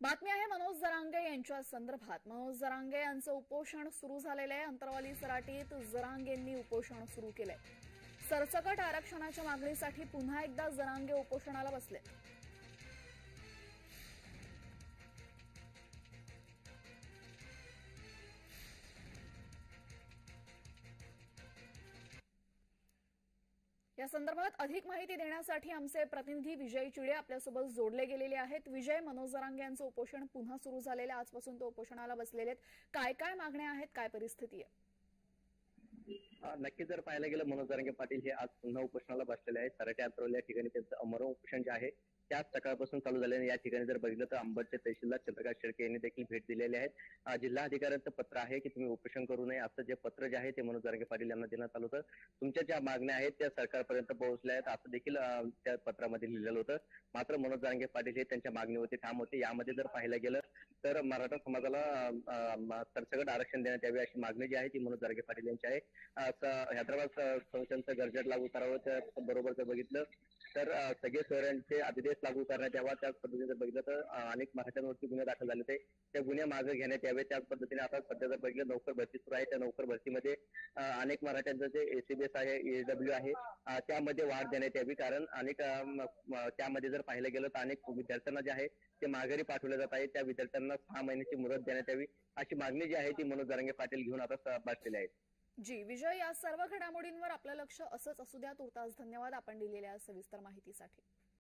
बातमी आहे मनोज जरांगे यांच्या संदर्भात। मनोज जरांगे यांचं उपोषण सुरू झालेलं आहे। अंतरवाली सराटीत जरांगेंनी उपोषण सुरू केलंय। सरसकट आरक्षणाच्या मागणीसाठी पुन्हा एकदा जरांगे उपोषणाला बसले। या संदर्भात अधिक माहिती देण्यासाठी आमचे प्रतिनिधी विजय चिडे आपल्यासोबत जोडले गेलेले आहेत। विजय, मनोज जरांगे यांचं उपोषण पुन्हा सुरू झालेलं, आजपासून तो उपोषणाला बसलेले आहेत, काय काय मागण्या आहेत, काय परिस्थिती आहे? नक्की जर पाहायला गेलं मनोज जरांगे पाटील हे आज पुन्हा उपोषणाला बसलेले आहेत। सराटी अंतरवली या ठिकाणी त्यांचं अमरण उपोषण जे आहे त्याच सकाळपासून चालू झाल्याने या ठिकाणी जर बघितलं तर अंबडचे तहसीलदार चंद्रकांत शेळके यांनी देखील भेट दिलेली आहे। जिल्हा अधिकाऱ्यांचं पत्र आहे की तुम्ही उपोषण करू नये असं जे पत्र जे आहे ते मनोज जरांगे पाटील यांना देण्यात आलं होतं। तुमच्या ज्या मागण्या आहेत त्या सरकारपर्यंत पोहोचल्या आहेत असं देखील त्या पत्रामध्ये लिहिलेलं होतं। मात्र मनोज जरांगे पाटील हे त्यांच्या मागणीवरती ठाम होते। यामध्ये जर पाहायला गेलं तर मराठा समाजाला सरसकट आरक्षण देण्यात यावे अशी मागणी जी आहे ती मनोज जरांगे पाटील यांची आहे। हैदराबाद संस्थांचं गरजेट लागू करावं, त्याबरोबर जर बघितलं तर सगळे शहरांचे अध्यादेश लागू करण्यात यावा। त्याच पद्धतीने जर बघितलं तर अनेक मराठ्यांवरती गुन्हे दाखल झाले होते, त्या गुन्हे मागे घेण्यात यावे। त्याच पद्धतीने आता सध्या जर बघितलं नोकर भरती सुरू आहे, त्या नोकर भरतीमध्ये अनेक मराठ्यांचं जे एसीबीएस आहे, एडब्ल्यू आहे त्यामध्ये वाढ देण्यात यावी। कारण अनेक त्यामध्ये जर पाहिलं गेलं तर अनेक विद्यार्थ्यांना जे आहे ते माघारी पाठवले जात आहे, त्या विद्यार्थ्यांना 6 महिन्याची मुदत देण्यात यावी अशी मागणी जी आहे ती मनोज जरांगे पाटील घेऊन आता बसलेले आहेत। जी विजय, या सर्व घडामोडींवर आपलं लक्ष असंच असू द्या। तुर्तास धन्यवाद आपण दिलेल्या सविस्तर माहितीसाठी।